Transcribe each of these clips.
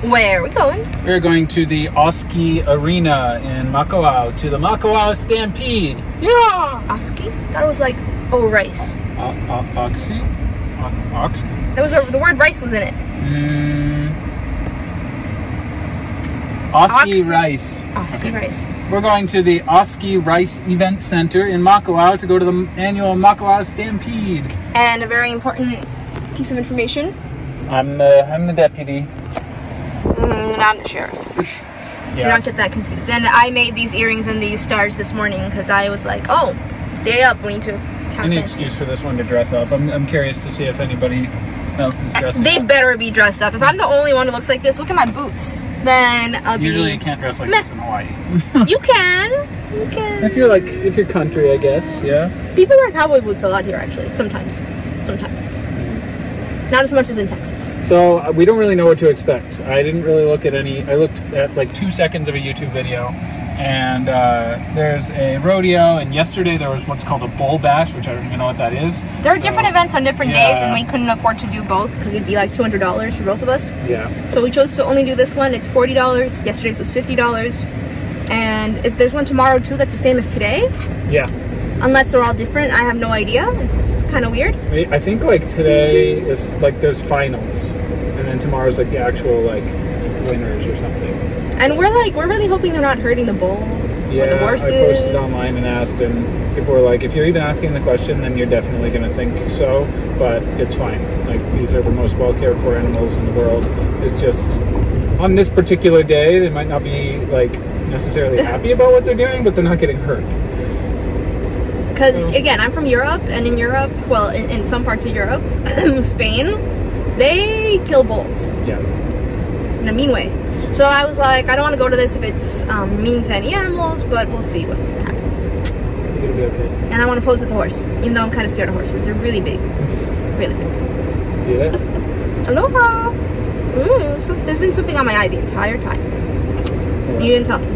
Where are we going? We're going to the Oski Arena in Makawao, to the Makawao Stampede. Yeah! Oski? That was like, oh, rice. Oxy? Oxy? That was the word rice was in it. Oski Rice. Oski Rice. We're going to the Oski Rice Event Center in Makawao to go to the annual Makawao Stampede. And a very important piece of information. I'm the deputy. And I'm the sheriff. Yeah. Do not get that confused. And I made these earrings and these stars this morning because I was like, oh, day up, we need to have Any fancy. excuse for this one to dress up. I'm curious to see if anybody else is dressing They up. better be dressed up. If I'm the only one who looks like this, look at my boots. Then I'll Usually be... you can't dress like this in Hawaii. You can. You can. If you're country, I guess, yeah. People wear cowboy boots a lot here, actually. Sometimes. Sometimes. Not as much as in Texas. So we don't really know what to expect. I didn't really look at any. I looked at like 2 seconds of a YouTube video, and there's a rodeo, and yesterday there was what's called a bull bash, which I don't even know what that is. There are different events on different days, and we couldn't afford to do both because it'd be like $200 for both of us. Yeah. So we chose to only do this one. It's $40. Yesterday's was $50. And if there's one tomorrow too that's the same as today. Yeah. Unless they're all different, I have no idea. It's kind of weird. I think like today is like there's finals, and then tomorrow's like the actual like winners or something. And we're really hoping they're not hurting the bulls or the horses. I posted online and asked, and people were like, if you're even asking the question, then you're definitely going to think so, but it's fine. Like, these are the most well cared for animals in the world. It's just on this particular day, they might not be like necessarily happy about what they're doing, but they're not getting hurt. Because, again, I'm from Europe, and in Europe, well, in some parts of Europe, Spain, they kill bulls. Yeah. In a mean way. So I was like, I don't want to go to this if it's mean to any animals, but we'll see what happens. It'll be okay. And I want to pose with the horse, even though I'm kind of scared of horses. They're really big. Really big. See that? Aloha! Ooh, so there's been something on my eye the entire time. Yeah. You didn't tell me.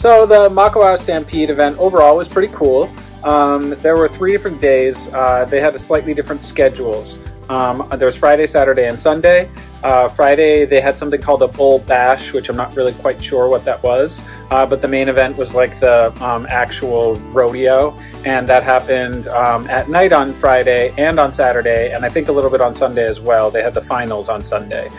So the Makawao Stampede event overall was pretty cool. There were 3 different days. They had slightly different schedules. There was Friday, Saturday, and Sunday. Friday they had something called a bull bash, which I'm not really quite sure what that was, but the main event was like the actual rodeo, and that happened at night on Friday and on Saturday, and I think a little bit on Sunday as well. They had the finals on Sunday.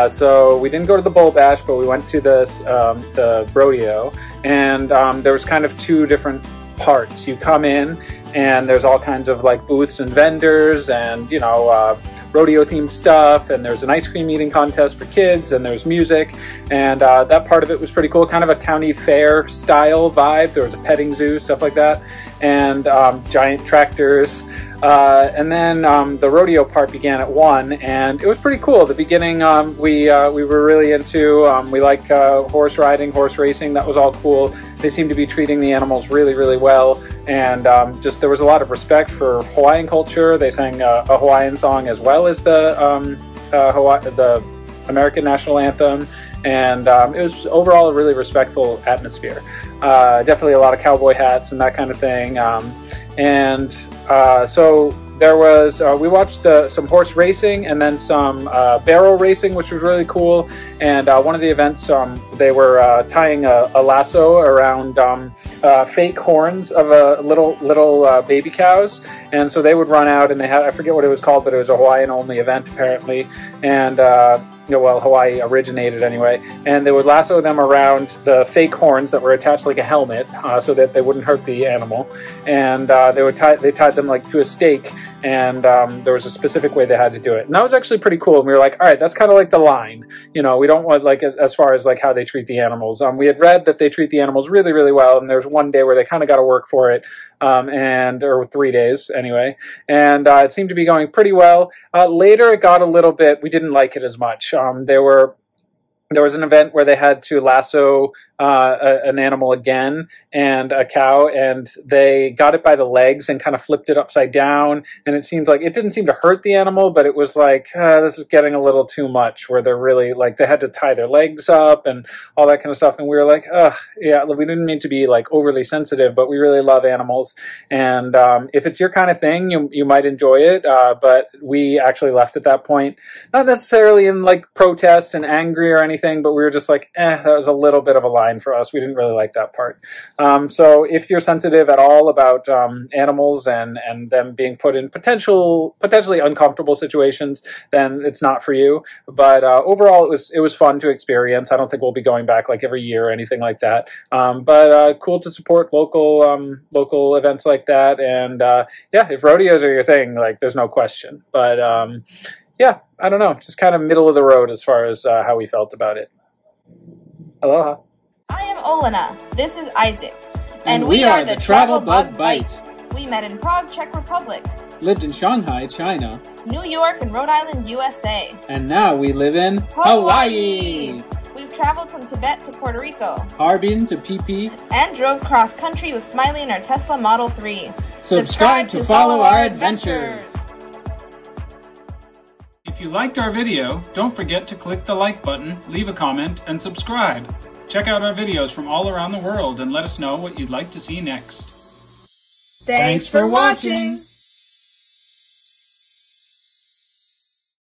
So we didn't go to the bull bash, but we went to the rodeo, and there was kind of 2 different parts. You come in and there's all kinds of like booths and vendors and, you know, rodeo themed stuff, and there's an ice cream eating contest for kids, and there's music, and that part of it was pretty cool, kind of a county fair style vibe. There was a petting zoo, stuff like that, and giant tractors. And then the rodeo part began at 1, and it was pretty cool. At the beginning, we were really into, we like horse riding, horse racing. That was all cool. They seemed to be treating the animals really, really well, and just there was a lot of respect for Hawaiian culture. They sang a Hawaiian song as well as the American national anthem, and it was overall a really respectful atmosphere. Definitely a lot of cowboy hats and that kind of thing. So there was, we watched some horse racing and then some barrel racing, which was really cool. And one of the events, they were tying a lasso around fake horns of little baby cows. And so they would run out, and they had, I forget what it was called, but it was a Hawaiian only event apparently. And well, Hawaii originated anyway, and they would lasso them around the fake horns that were attached like a helmet, so that they wouldn't hurt the animal. And they tied them like to a stake, and there was a specific way they had to do it. And that was actually pretty cool. And we were like, all right, that's kind of like the line. You know, we don't want, like, as far as like how they treat the animals. We had read that they treat the animals really, really well, and there's one day where they kind of got to work for it, or 3 days anyway. And it seemed to be going pretty well. Later it got a little bit, we didn't like it as much. There was an event where they had to lasso an animal again, and a cow, and they got it by the legs and kind of flipped it upside down, and it seemed like it didn't seem to hurt the animal, but it was like, this is getting a little too much, where they're really like, they had to tie their legs up and all that kind of stuff, and we were like, yeah, we didn't mean to be like overly sensitive, but we really love animals, and if it's your kind of thing, you might enjoy it, but we actually left at that point, not necessarily in like protest and angry or anything, but we were just like, that was a little bit of a line for us. We didn't really like that part. So if you're sensitive at all about animals and them being put in potentially uncomfortable situations, then it's not for you. But overall, it was fun to experience. I don't think we'll be going back like every year or anything like that. But cool to support local events like that. And yeah, if rodeos are your thing, like there's no question. But yeah, I don't know, just kind of middle of the road as far as how we felt about it. Aloha. I am Olena. This is Isaac. And we are the Travel Bug Bite. We met in Prague, Czech Republic. Lived in Shanghai, China. New York and Rhode Island, USA. And now we live in Hawaii. We've traveled from Tibet to Puerto Rico. Harbin to PP. And drove cross country with Smiley in our Tesla Model 3. Subscribe to follow our adventures. If you liked our video, don't forget to click the like button, leave a comment, and subscribe. Check out our videos from all around the world and let us know what you'd like to see next. Thanks for watching!